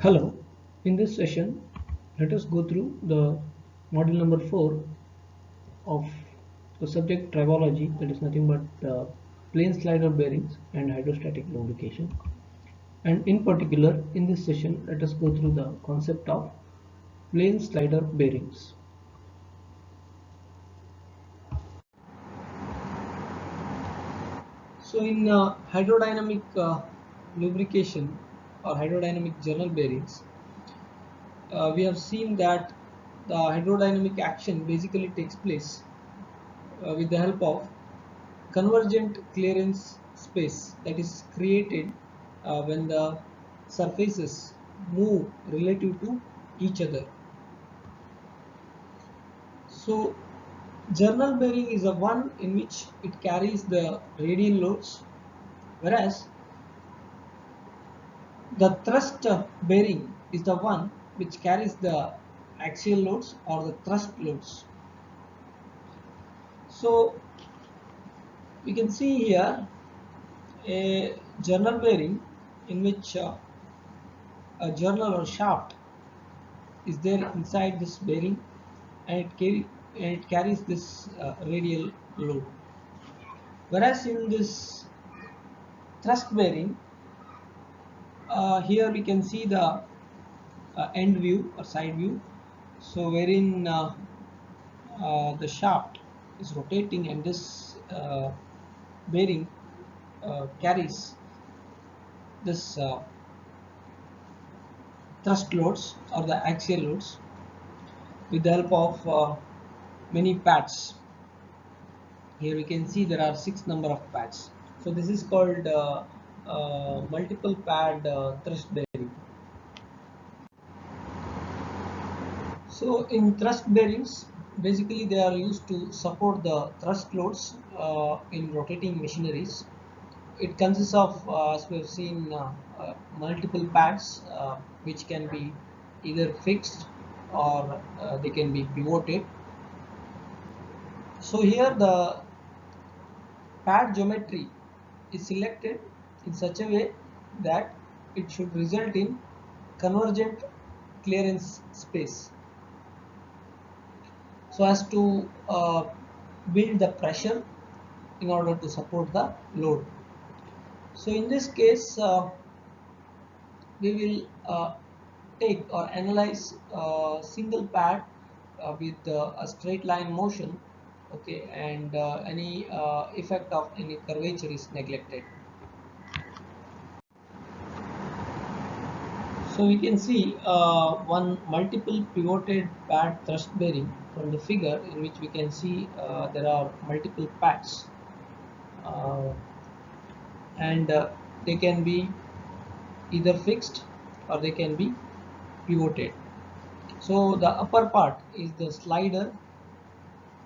Hello, in this session, let us go through the module number 4 of the subject tribology, that is nothing but plane slider bearings and hydrostatic lubrication. And in particular, in this session, let us go through the concept of plane slider bearings. So in hydrodynamic lubrication or hydrodynamic journal bearings, we have seen that the hydrodynamic action basically takes place with the help of convergent clearance space that is created when the surfaces move relative to each other. So journal bearing is the one in which it carries the radial loads, whereas the thrust bearing is the one which carries the axial loads or the thrust loads. So we can see here a journal bearing in which a journal or shaft is there inside this bearing, and it carries this radial load. Whereas in this thrust bearing, here we can see the end view or side view, so wherein the shaft is rotating and this bearing carries this thrust loads or the axial loads with the help of many pads. Here we can see there are 6 number of pads. So this is called multiple pad thrust bearing. So in thrust bearings, basically they are used to support the thrust loads in rotating machineries. It consists of, as we have seen, multiple pads which can be either fixed or they can be pivoted. So here the pad geometry is selected in such a way that it should result in convergent clearance space, so as to build the pressure in order to support the load. So in this case, we will take or analyze a single pad with a straight line motion, okay, and any effect of any curvature is neglected. So we can see one multiple pivoted pad thrust bearing from the figure, in which we can see there are multiple pads uh, and they can be either fixed or they can be pivoted. So the upper part is the slider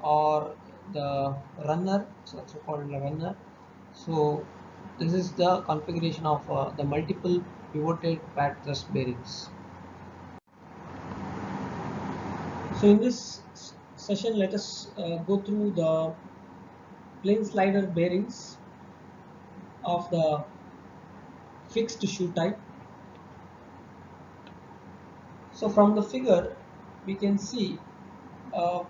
or the runner, so also called the runner. So this is the configuration of the multiple pivoted pad thrust bearings. So in this session, let us go through the plane slider bearings of the fixed shoe type. So from the figure, we can see a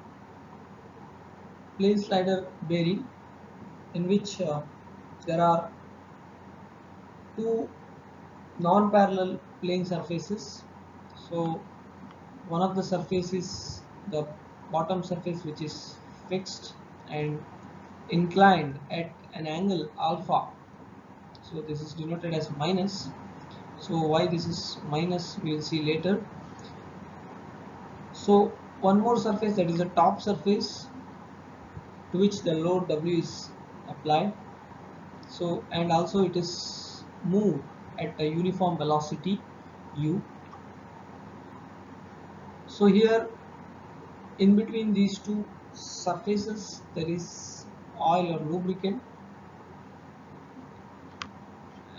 plane slider bearing in which there are two non-parallel plane surfaces. So one of the surface is the bottom surface, which is fixed and inclined at an angle alpha. So this is denoted as minus. So why this is minus, we will see later. So one more surface, that is the top surface, to which the load W is applied. So and also it is moved at a uniform velocity u. So here in between these two surfaces there is oil or lubricant,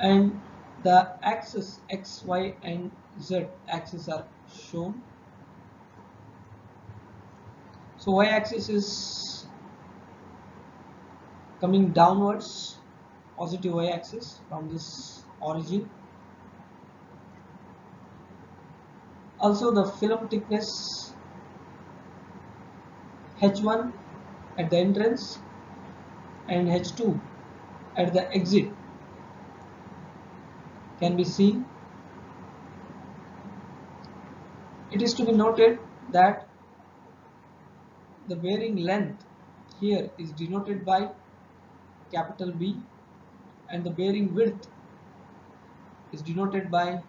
and the axis x, y and z axis are shown. So y axis is coming downwards, positive y axis from this origin. Also the film thickness H1 at the entrance and H2 at the exit can be seen. It is to be noted that the bearing length here is denoted by capital B and the bearing width is denoted by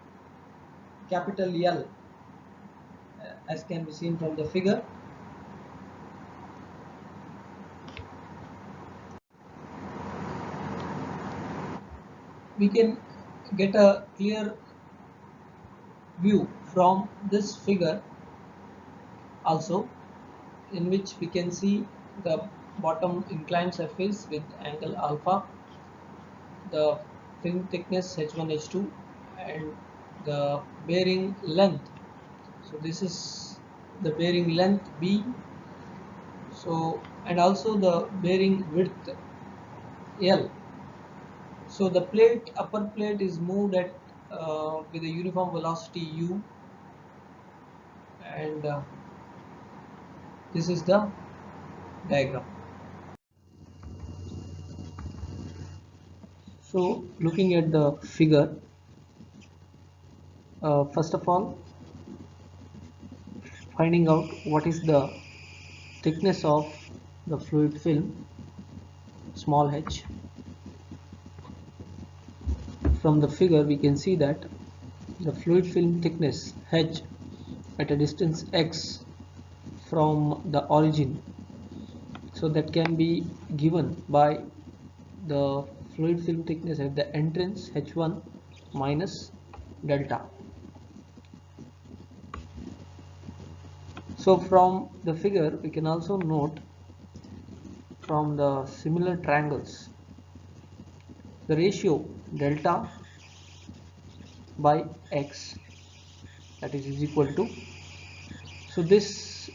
capital L, as can be seen from the figure. We can get a clear view from this figure also, in which we can see the bottom inclined surface with angle alpha, the film thickness H1 H2 and the bearing length. So this is the bearing length B, so and also the bearing width L. So the upper plate is moved at with a uniform velocity u, and this is the diagram. So looking at the figure, first of all, finding out what is the thickness of the fluid film small h. From the figure we can see that the fluid film thickness h at a distance x from the origin, so that can be given by the fluid film thickness at the entrance h1 minus delta. So from the figure we can also note from the similar triangles the ratio delta by x, that is equal to, so this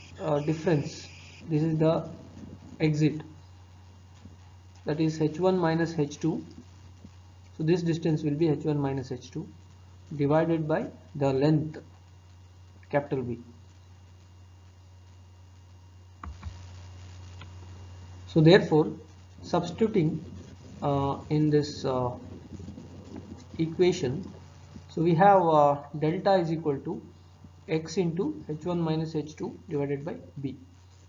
difference, this is the exit, that is h1 minus h2, so this distance will be h1 minus h2 divided by the length capital B. So therefore substituting in this equation, so we have delta is equal to x into h1 minus h2 divided by b.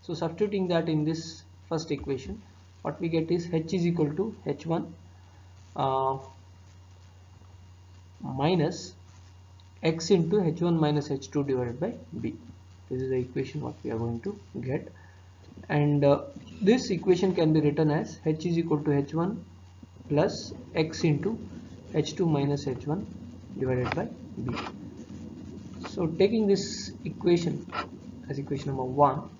So substituting that in this first equation, what we get is h is equal to h1 minus x into h1 minus h2 divided by b. This is the equation what we are going to get, and this equation can be written as h is equal to h1 plus x into h2 minus h1 divided by b. So taking this equation as equation number 1,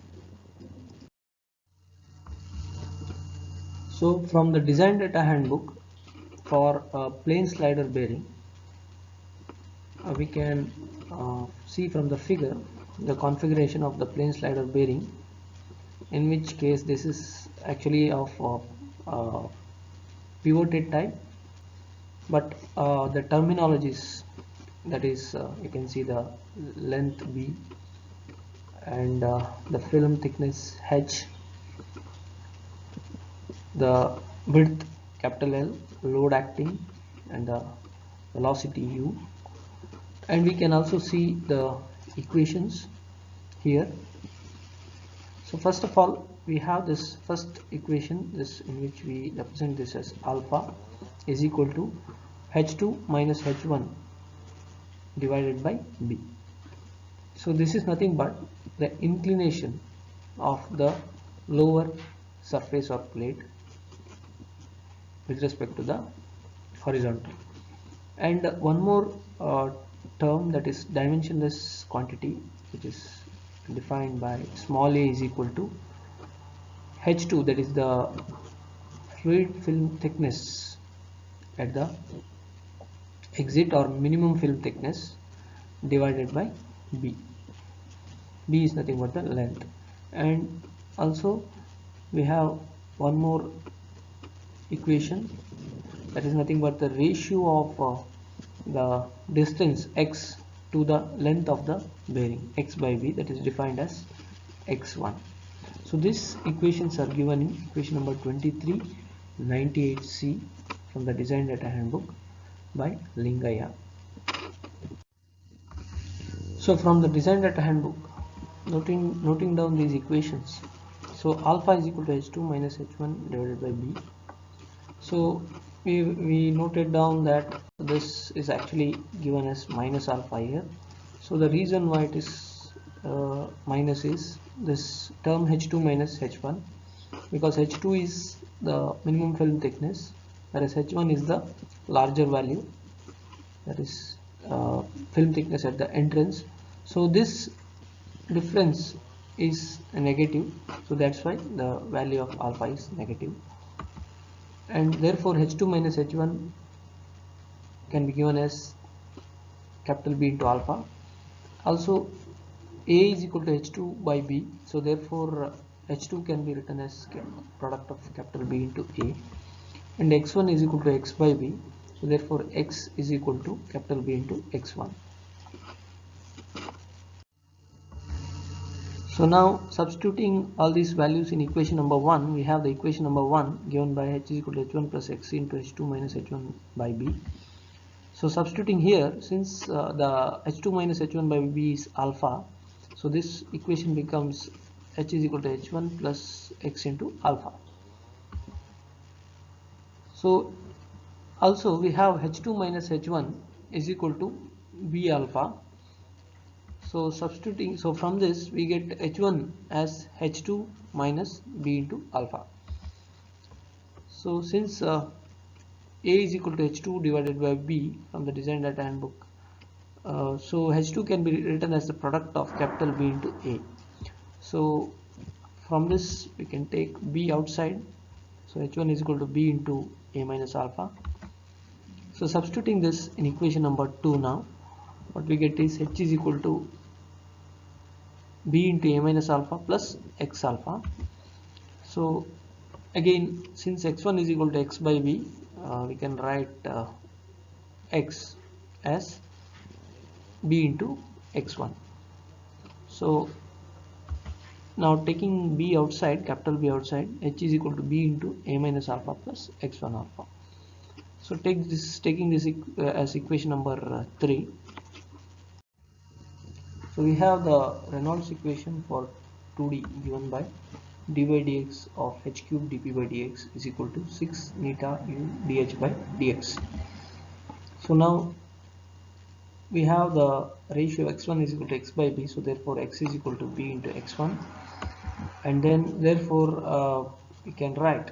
so from the design data handbook for a plane slider bearing, we can see from the figure the configuration of the plane slider bearing, in which case this is actually of pivoted type, but the terminologies, that is you can see the length B and the film thickness H, the width capital L, load acting, and the velocity U, and we can also see the equations here. So first of all we have this first equation, this in which we represent this as alpha is equal to h2 minus h1 divided by b. So this is nothing but the inclination of the lower surface or plate with respect to the horizontal. And one more term, that is dimensionless quantity, which is defined by small a is equal to h2, that is the fluid film thickness at the exit or minimum film thickness divided by b. B is nothing but the length. And also we have one more equation, that is nothing but the ratio of the distance x to the length of the bearing, x by b, that is defined as x1. So these equations are given in equation number 2398C from the design data handbook by Lingaya. So from the design data handbook, noting down these equations. So alpha is equal to h2 minus h1 divided by b. So we noted down that this is actually given as minus alpha here. So the reason why it is minus is this term h2 minus h1, because h2 is the minimum film thickness, whereas h1 is the larger value, that is film thickness at the entrance. So this difference is negative, so that's why the value of alpha is negative, and therefore h2 minus h1 can be given as capital B into alpha. Also A is equal to h2 by b, so therefore h2 can be written as product of capital B into A, and x1 is equal to x by b, so therefore x is equal to capital B into x1. So now substituting all these values in equation number 1, we have the equation number 1 given by h is equal to h1 plus x into h2 minus h1 by b. So substituting here, since the h2 minus h1 by b is alpha, so this equation becomes h is equal to h1 plus x into alpha. So also we have h2 minus h1 is equal to b alpha. So substituting, so from this we get h1 as h2 minus b into alpha. So since A is equal to h2 divided by b from the design data handbook, so h2 can be written as the product of capital B into A. So from this we can take b outside, so h1 is equal to b into A minus alpha. So substituting this in equation number 2, now what we get is h is equal to b into A minus alpha plus x alpha. So again, since x1 is equal to x by b, we can write x as b into x1. So now taking b outside, capital B outside, h is equal to b into A minus alpha plus x1 alpha. So taking this as equation number 3. So we have the Reynolds equation for 2D given by dy dx of h cube dp by dx is equal to 6 neta u dh by dx. So now we have the ratio x1 is equal to x by b, so therefore x is equal to b into x1, and then therefore we can write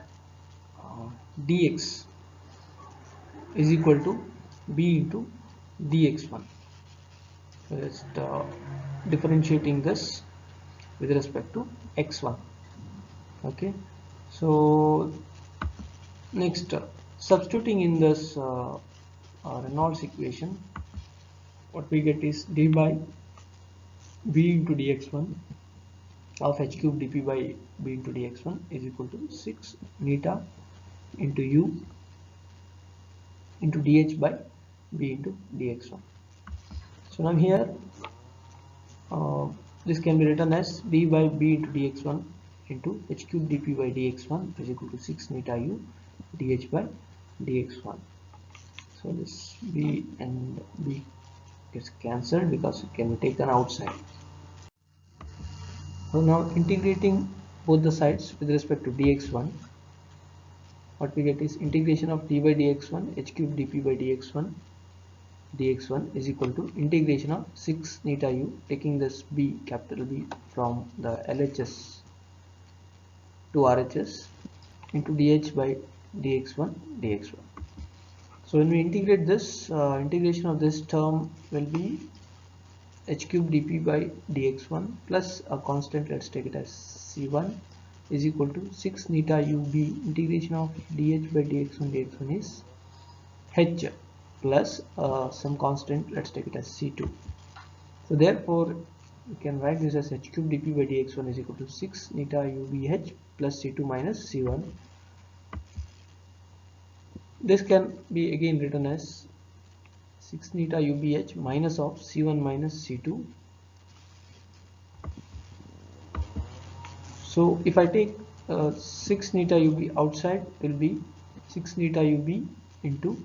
dx is equal to b into dx1. So just differentiating this with respect to x1. Okay, so next substituting in this Reynolds equation, what we get is d by b into dx1 of h cube dp by b into dx1 is equal to 6 neta into u into dh by b into dx1. So now here this can be written as d by b into dx1 into h cube dp by dx1 is equal to 6 neta u dh by dx1. So this b and b gets cancelled because it can be taken outside. So now integrating both the sides with respect to dx1, what we get is integration of d by dx1 h cube dp by dx1 is equal to integration of 6 neta u, taking this b, capital B, from the LHS to RHS into dh by dx1. So when we integrate this, integration of this term will be h cube dp by dx1 plus a constant, let's take it as c1, is equal to 6 neta ub. Integration of dh by dx1 is h plus some constant, let's take it as C2. So therefore we can write this as h cube dp by dx1 is equal to 6 neta ubh plus C2 minus C1. This can be again written as 6 neta ubh minus of C1 minus C2. So if I take 6 neta ub outside, it will be 6 neta ub into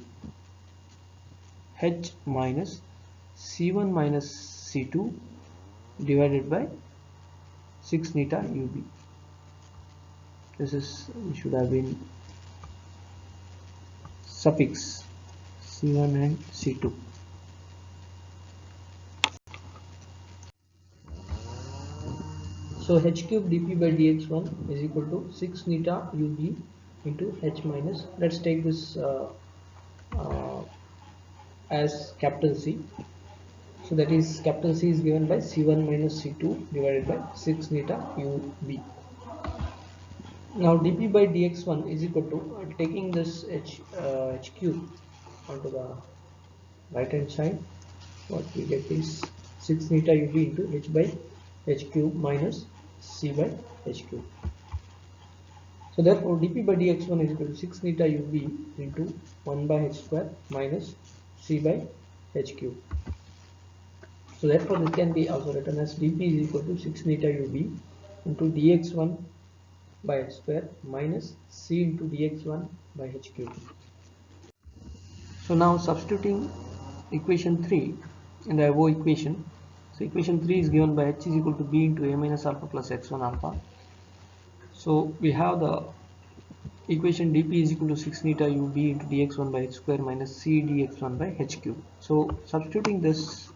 h minus C1 minus C2 divided by 6 neta ub. This should have been suffix C1 and C2. So h cube dp by dx1 is equal to 6 neta ub into h minus, let's take this as capital C. So that is capital C is given by C1 minus C2 divided by 6 neta ub. Now dp by dx1 is equal to, taking this h cube onto the right hand side, what we get is 6 neta ub into h by h cube minus c by h cube. So therefore dp by dx1 is equal to 6 neta ub into 1 by h square minus c by h cube. So therefore this can be also written as dp is equal to 6 neta ub into dx1 by h square minus c into dx1 by h cube. So now substituting equation 3 in the above equation. So equation 3 is given by h is equal to b into a minus alpha plus x1 alpha. So we have the equation dp is equal to 6 neta ub into dx1 by h square minus c dx1 by h cube. So substituting this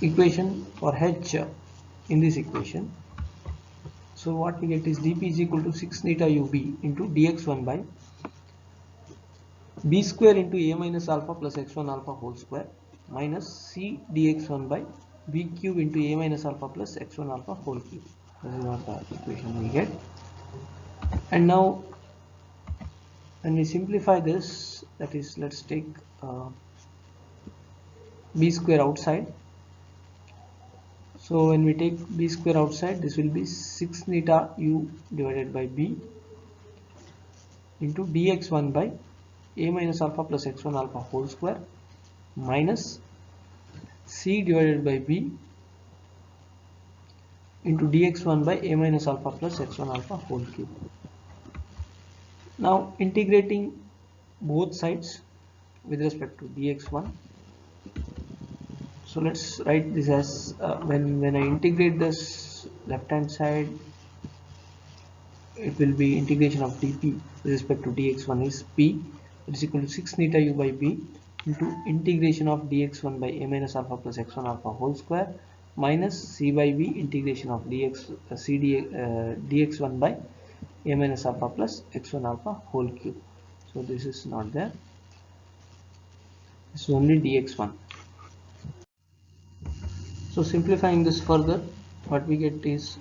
equation for h in this equation, so what we get is dp is equal to 6 neta ub into dx1 by b square into a minus alpha plus x1 alpha whole square minus c dx1 by b cube into a minus alpha plus x1 alpha whole cube. This is what the equation we get. And now when we simplify this, that is, let's take b square outside. So when we take b square outside, this will be 6 neta u divided by b into dx1 by a minus alpha plus x1 alpha whole square minus c divided by b into dx1 by a minus alpha plus x1 alpha whole cube. Now integrating both sides with respect to dx1. So let's write this as when I integrate this left hand side, it will be integration of dp with respect to dx1 is p, it is equal to 6 neta u by b into integration of dx1 by a minus alpha plus x1 alpha whole square minus c by b integration of dx1 by a minus alpha plus x1 alpha whole cube. So this is not there, this is only dx1. So simplifying this further, what we get is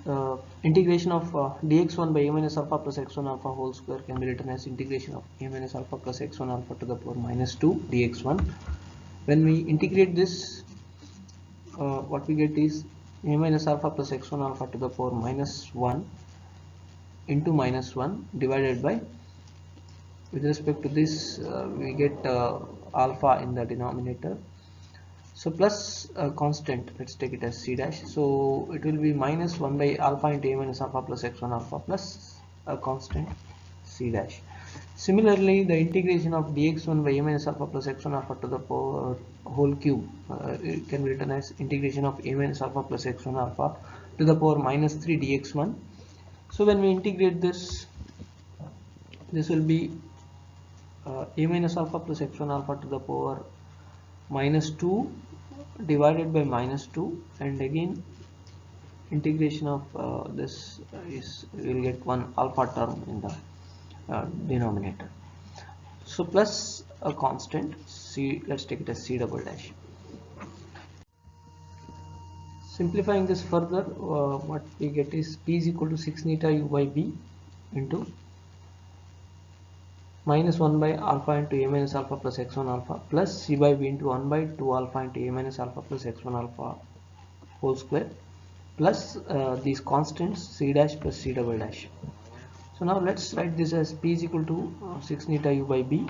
integration of dx1 by a minus alpha plus x1 alpha whole square can be written as integration of a minus alpha plus x1 alpha to the power minus 2 dx1. When we integrate this, what we get is a minus alpha plus x1 alpha to the power minus 1 into minus 1 divided by, with respect to this we get alpha in the denominator, so plus a constant, let's take it as c dash, so it will be minus 1 by alpha into a minus alpha plus x1 alpha plus a constant c dash. Similarly, the integration of dx1 by a minus alpha plus x1 alpha to the power whole cube, it can be written as integration of a minus alpha plus x1 alpha to the power minus 3 dx1. So when we integrate this, this will be a minus alpha plus x1 alpha to the power minus 2 divided by minus 2, and again integration of this is, we will get one alpha term in the denominator. So plus a constant c, let's take it as c double dash. Simplifying this further, what we get is p is equal to 6 neta u by b into minus 1 by alpha into a minus alpha plus x1 alpha plus c by b into 1 by 2 alpha into a minus alpha plus x1 alpha whole square plus these constants c dash plus c double dash. So now let's write this as p is equal to 6 neta u by b.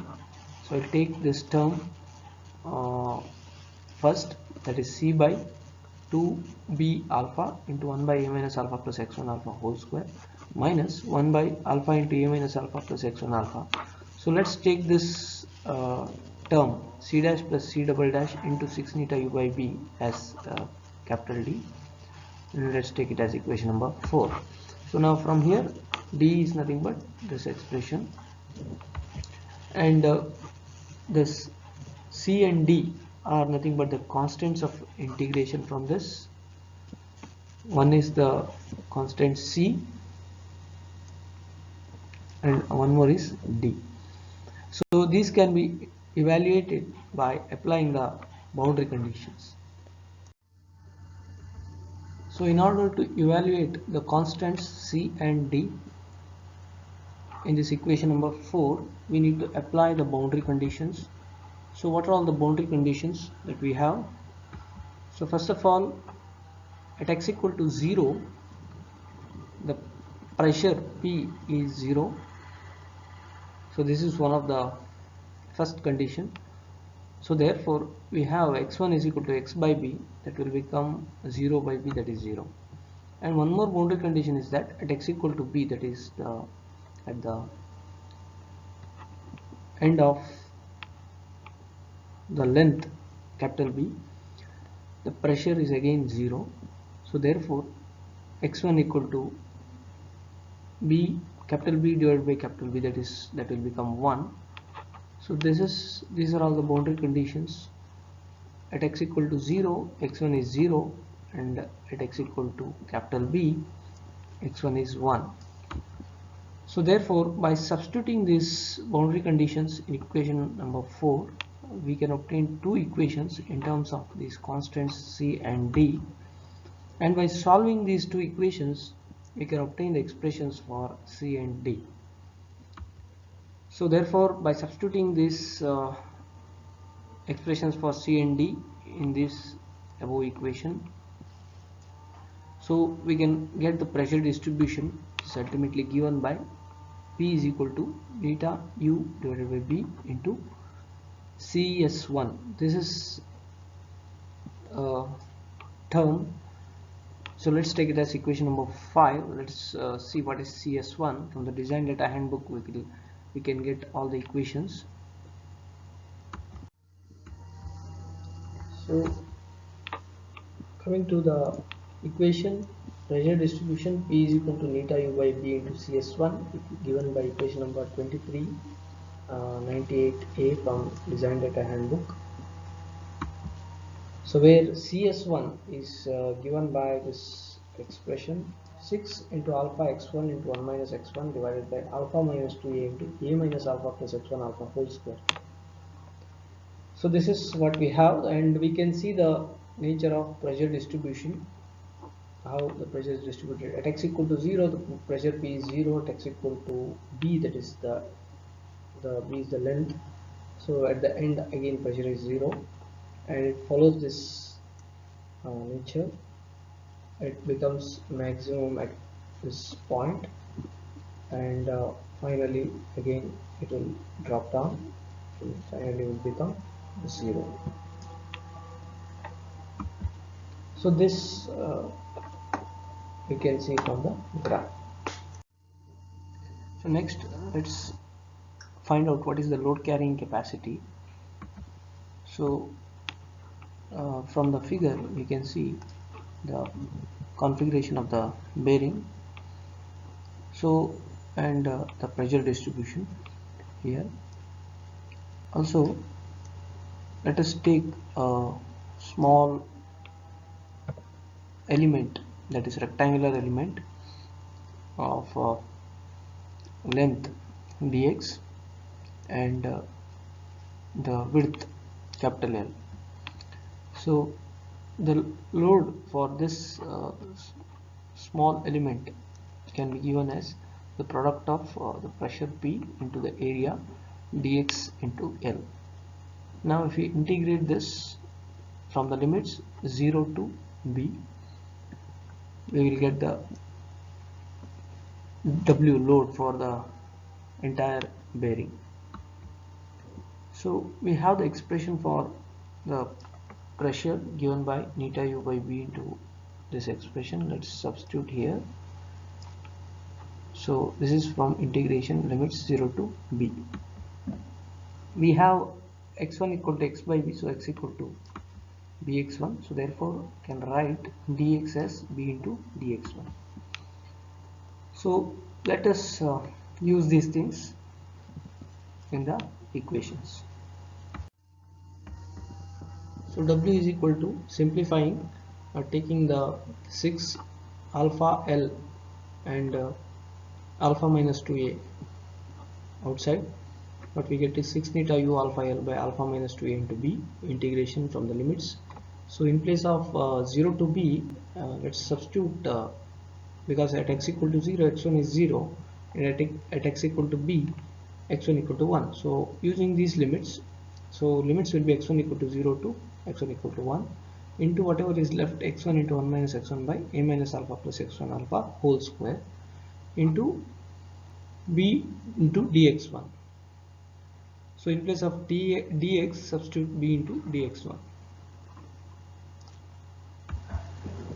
So I'll take this term uh, first, that is c by 2b alpha into 1 by a minus alpha plus x1 alpha whole square minus 1 by alpha into a minus alpha plus x1 alpha. So let's take this term c dash plus c double dash into 6 neta u by b as capital D, and let's take it as equation number 4. So now from here D is nothing but this expression, and this C and D are nothing but the constants of integration from this. One is the constant C and one more is D. So these can be evaluated by applying the boundary conditions. So in order to evaluate the constants C and D in this equation number 4, we need to apply the boundary conditions. So what are all the boundary conditions that we have? So first of all, at x equal to 0, the pressure P is 0. So this is one of the first condition. So therefore we have x1 is equal to x by b, that will become 0 by b, that is 0. And one more boundary condition is that at x equal to b, that is at the end of the length capital B, the pressure is again 0. So therefore x1 equal to b, capital B divided by capital B, that will become 1. So these are all the boundary conditions. At x equal to 0, x1 is 0, and at x equal to capital B, x1 is 1. So therefore by substituting these boundary conditions in equation number 4, we can obtain two equations in terms of these constants C and D, and by solving these two equations we can obtain the expressions for C and D. So therefore by substituting these expressions for C and D in this above equation, so we can get the pressure distribution, which is ultimately given by P is equal to beta U divided by B into CS1. This is a term. So let's take it as equation number 5. Let's see what is CS1. From the design data handbook we can get all the equations. So coming to the equation, pressure distribution P is equal to neta U by B into CS1, given by equation number 23, 98A from design data handbook. So where CS1 is given by this expression 6 into alpha x1 into 1 minus x1 divided by alpha minus 2a into a minus alpha plus x1 alpha whole square. So this is what we have, and we can see the nature of pressure distribution, how the pressure is distributed. At x equal to 0, the pressure P is 0. At x equal to B, that is the B is the length. So at the end again pressure is 0, and it follows this nature. It becomes maximum at this point, and finally again it will drop down, and finally will become 0. So this we can see from the graph. So next let's find out what is the load carrying capacity. So from the figure we can see the configuration of the bearing, so and the pressure distribution here. Also let us take a small element, that is rectangular element of length dx and the width capital L. So the load for this small element can be given as the product of the pressure P into the area dx into L. Now if we integrate this from the limits 0 to b, we will get the W load for the entire bearing. So we have the expression for the pressure given by neta u by b into this expression. Let's substitute here. So this is from integration limits 0 to b. We have x1 equal to x by b, so x equal to bx1, so therefore can write dx as b into dx1. So let us use these things in the equations. So W is equal to, simplifying, taking the 6 alpha L and alpha minus 2a outside, what we get is 6 theta u alpha L by alpha minus 2a into b, integration from the limits. So in place of 0 to b, let's substitute, because at x equal to 0, x1 is 0, and at x equal to b, x1 equal to 1. So using these limits, so limits will be x1 equal to 0 to x1 equal to 1 into whatever is left, x1 into 1 minus x1 by a minus alpha plus x1 alpha whole square into b into dx1. So in place of dx, substitute b into dx1.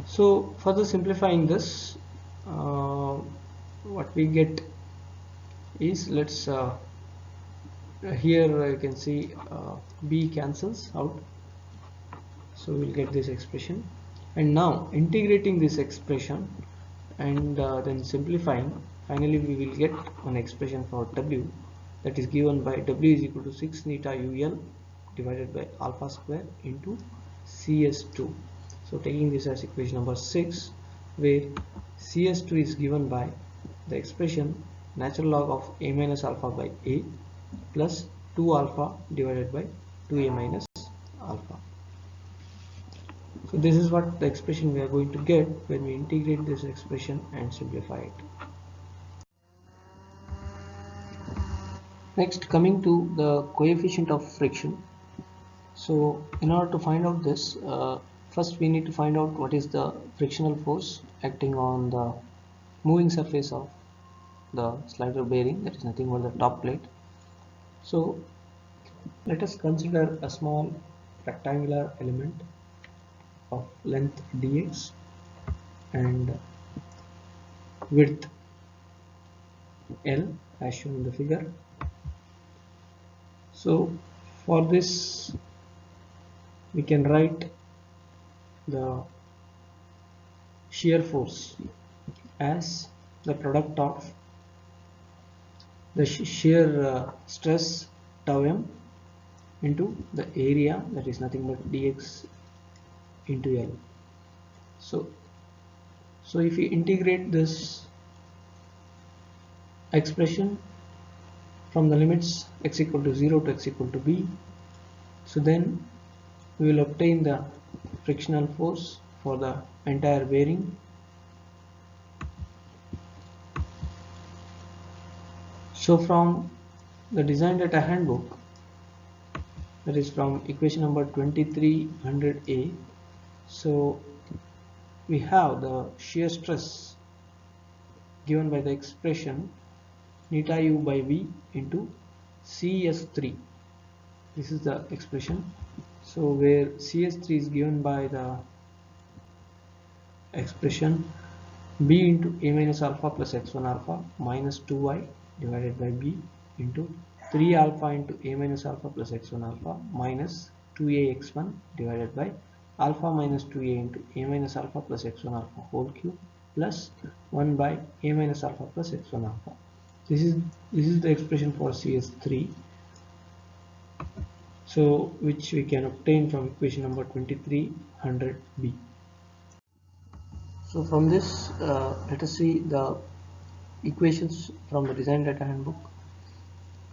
So further simplifying this, what we get is, let's here you can see b cancels out, so we'll get this expression. And now integrating this expression and then simplifying, finally we will get one expression for W, that is given by W is equal to 6 theta ul divided by alpha square into CS2. So taking this as equation number 6, where CS2 is given by the expression natural log of a minus alpha by a plus 2 alpha divided by 2a minus alpha. So this is what the expression we are going to get when we integrate this expression and simplify it. Next, coming to the coefficient of friction. So in order to find out this, first we need to find out what is the frictional force acting on the moving surface of the slider bearing, that is nothing but the top plate. So let us consider a small rectangular element of length dx and width L as shown in the figure. So for this we can write the shear force as the product of the shear stress tau m into the area, that is nothing but dx into L. So if we integrate this expression from the limits x equal to 0 to x equal to b, so then we will obtain the frictional force for the entire bearing. So from the design data handbook, that is from equation number 2300a, so we have the shear stress given by the expression neta u by v into CS3. This is the expression. So where CS3 is given by the expression b into a minus alpha plus x1 alpha minus 2y divided by b into 3 alpha into a minus alpha plus x1 alpha minus 2a x1 divided by alpha minus 2a into a minus alpha plus x1 alpha whole cube plus 1 by a minus alpha plus x1 alpha. This is the expression for CS3, so which we can obtain from equation number 2300b. So from this, let us see the equations from the design data handbook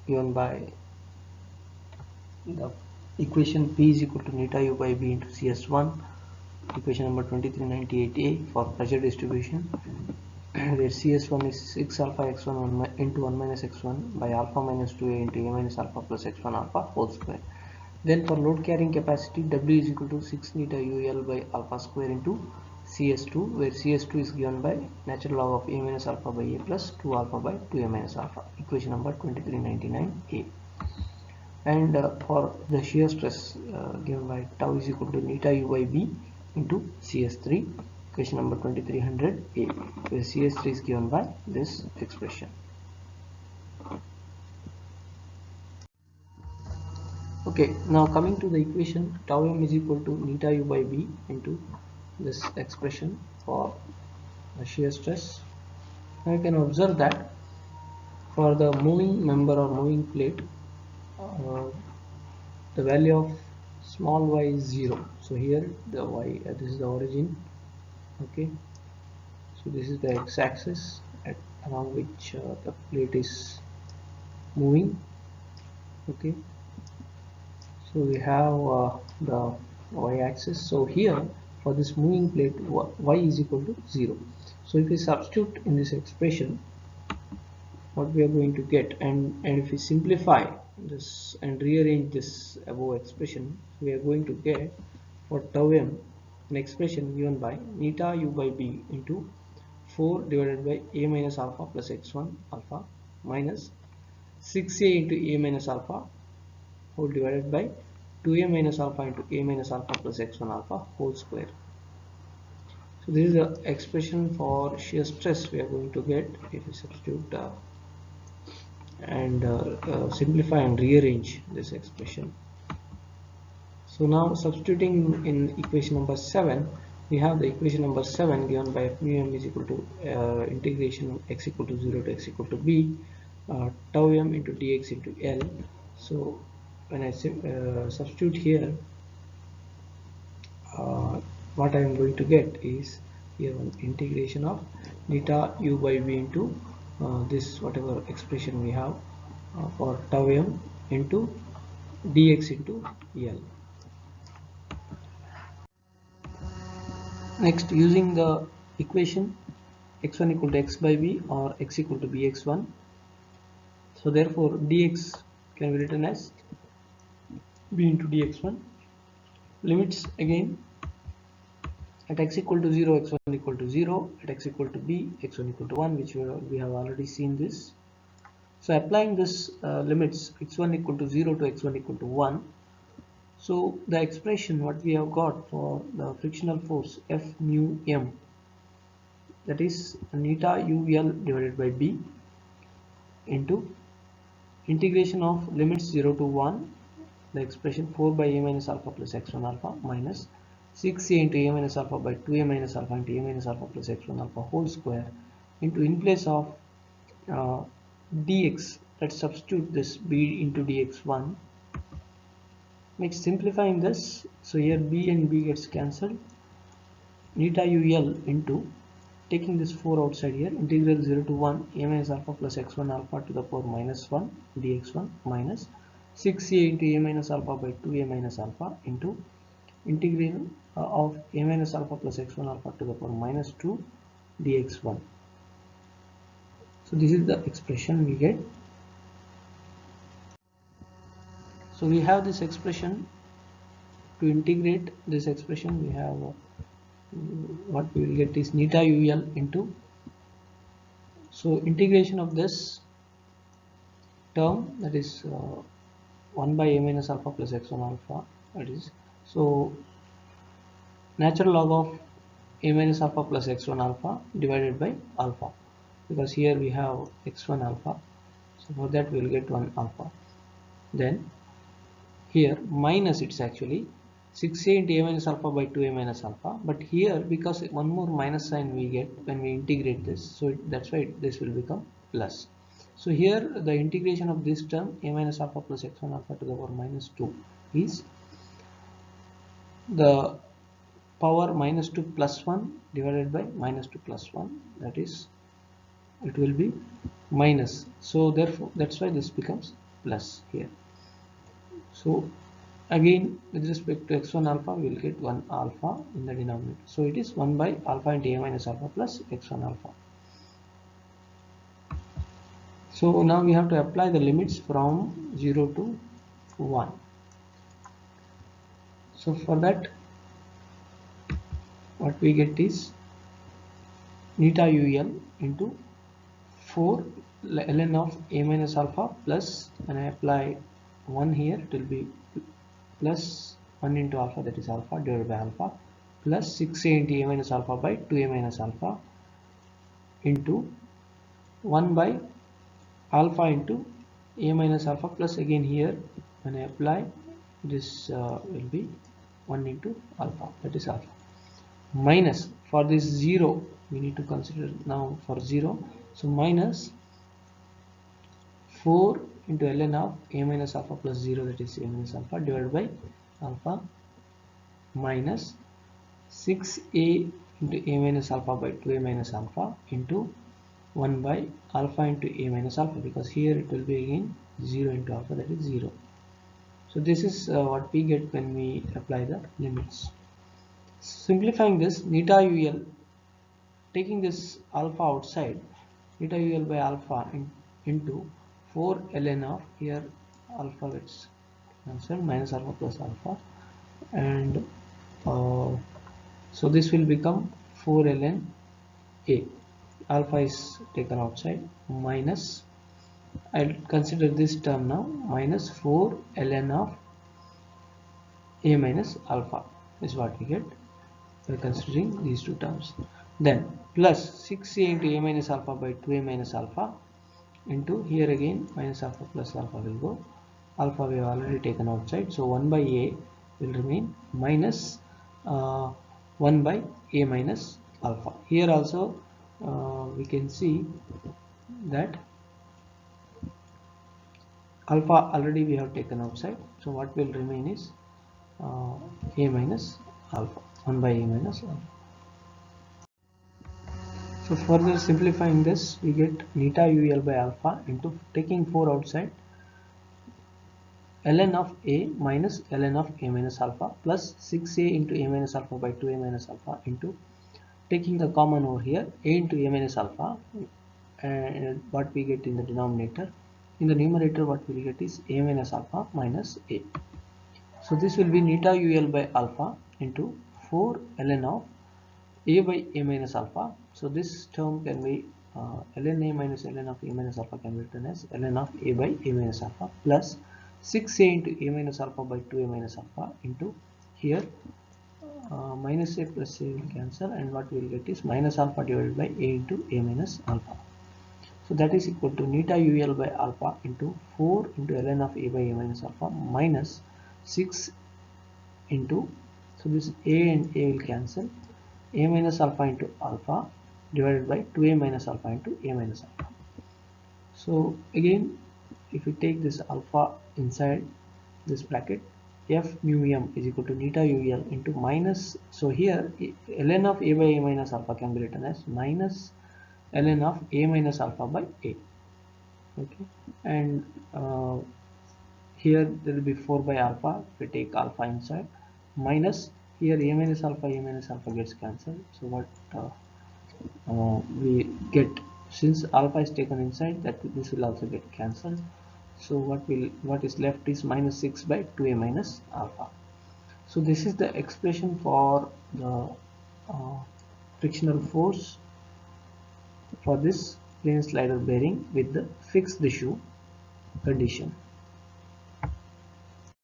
given by the equation P is equal to neta u by b into CS1, equation number 2398a for pressure distribution, where CS1 is 6 alpha x1 into 1 minus x1 by alpha minus 2a into a minus alpha plus x1 alpha whole square. Then for load carrying capacity, W is equal to 6 neta UL by alpha square into CS2, where CS2 is given by natural log of a minus alpha by a plus 2 alpha by 2a minus alpha, equation number 2399a. And for the shear stress given by tau is equal to neta U by B into CS3, equation number 2300a, where CS3 is given by this expression. Okay, now coming to the equation, tau m is equal to neta U by B into this expression for the shear stress. Now you can observe that for the moving member or moving plate, the value of small y is 0. So here the y, this is the origin. Okay, so this is the x-axis along which the plate is moving. Okay, so we have the y-axis. So here for this moving plate, y is equal to 0. So if we substitute in this expression, what we are going to get, and if we simplify this and rearrange this above expression, we are going to get for tau m an expression given by neta U by B into 4 divided by a minus alpha plus x1 alpha minus 6a into a minus alpha whole divided by 2a minus alpha into a minus alpha plus x1 alpha whole square. So this is the expression for shear stress we are going to get if we substitute and simplify and rearrange this expression. So now substituting in equation number 7, we have the equation number 7 given by mu m is equal to integration x equal to 0 to x equal to b tau m into dx into L. So when I substitute here, what I am going to get is here one integration of neta U by B into this whatever expression we have for tau m into dx into L. Next, using the equation x1 equal to x by b or x equal to bx1, so therefore dx can be written as b into dx1. Limits again at x equal to 0, x1 equal to 0, at x equal to b, x1 equal to 1, which we have already seen this. So applying this limits x1 equal to 0 to x1 equal to 1, so the expression what we have got for the frictional force F mu m, that is neta UL divided by B into integration of limits 0 to 1, the expression 4 by a minus alpha plus x1 alpha minus 6a into a minus alpha by 2a minus alpha into a minus alpha plus x1 alpha whole square into, in place of dx, let's substitute this b into dx1. Next, simplifying this, so here b and b gets cancelled, neta UL into, taking this 4 outside here, integral 0 to 1 a minus alpha plus x1 alpha to the power minus 1 dx1 minus 6a into a minus alpha by 2a minus alpha into integral of a minus alpha plus x1 alpha to the power minus 2 dx1. So this is the expression we get. So we have this expression. To integrate this expression, we have what we will get is neta UL into, so integration of this term, that is 1 by a minus alpha plus x1 alpha, that is, so natural log of a minus alpha plus x1 alpha divided by alpha, because here we have x1 alpha, so for that we will get 1 alpha. Then here minus, it's actually 6a into a minus alpha by 2a minus alpha, but here because one more minus sign we get when we integrate this, so that's why this will become plus. So here the integration of this term a minus alpha plus x1 alpha to the power minus 2 is the power minus 2 plus 1 divided by minus 2 plus 1, that is, it will be minus, so therefore that's why this becomes plus here. So again with respect to x1 alpha we will get 1 alpha in the denominator, so it is 1 by alpha into a minus alpha plus x1 alpha. So now we have to apply the limits from 0 to 1. So for that, what we get is neta ul into 4 ln of a minus alpha plus, when I apply 1 here, it will be plus 1 into alpha, that is alpha divided by alpha, plus 6a into a minus alpha by 2a minus alpha into 1 by alpha into a minus alpha, plus again here when I apply this will be 1 into alpha, that is alpha, minus for this 0 we need to consider now for 0, so minus 4 into ln of a minus alpha plus 0, that is a minus alpha, divided by alpha, minus 6a into a minus alpha by 2a minus alpha into 1 by alpha into a minus alpha, because here it will be again 0 into alpha, that is 0. So this is what we get when we apply the limits. Simplifying this, neta ul, taking this alpha outside, neta ul by alpha into 4 ln of, here alpha gets cancelled, minus alpha plus alpha, and so this will become 4 ln a, alpha is taken outside, minus, I'll consider this term now, minus 4 ln of a minus alpha is what we get by considering these two terms. Then plus 6a into a minus alpha by 2a minus alpha into, here again minus alpha plus alpha will go, alpha we have already taken outside, so 1 by a will remain, minus 1 by a minus alpha. Here also we can see that alpha already we have taken outside, so what will remain is a minus alpha, 1 by a minus alpha. So further simplifying this, we get neta ul by alpha into, taking 4 outside, ln of a minus ln of a minus alpha plus 6a into a minus alpha by 2a minus alpha into, taking the common over here, a into a minus alpha, and what we get in the denominator, in the numerator what we will get is a minus alpha minus a. So this will be neta ul by alpha into 4 ln of a by a minus alpha. So this term can be ln a minus ln of a minus alpha can be written as ln of a by a minus alpha plus 6a into a minus alpha by 2a minus alpha into, here minus a plus a will cancel, and what we will get is minus alpha divided by a into a minus alpha. So that is equal to neta ul by alpha into 4 into ln of a by a minus alpha minus 6 into, so this a and a will cancel, a minus alpha into alpha divided by 2a minus alpha into a minus alpha. So again, if we take this alpha inside this bracket, f mu m is equal to neta ul into minus, so here ln of a by a minus alpha can be written as minus ln of a minus alpha by a, okay, and here there will be 4 by alpha, if we take alpha inside, minus here a minus alpha gets cancelled, so what we get, since alpha is taken inside, that this will also get cancelled, so what is left is minus 6 by 2a minus alpha. So this is the expression for the frictional force for this plane slider bearing with the fixed shoe condition.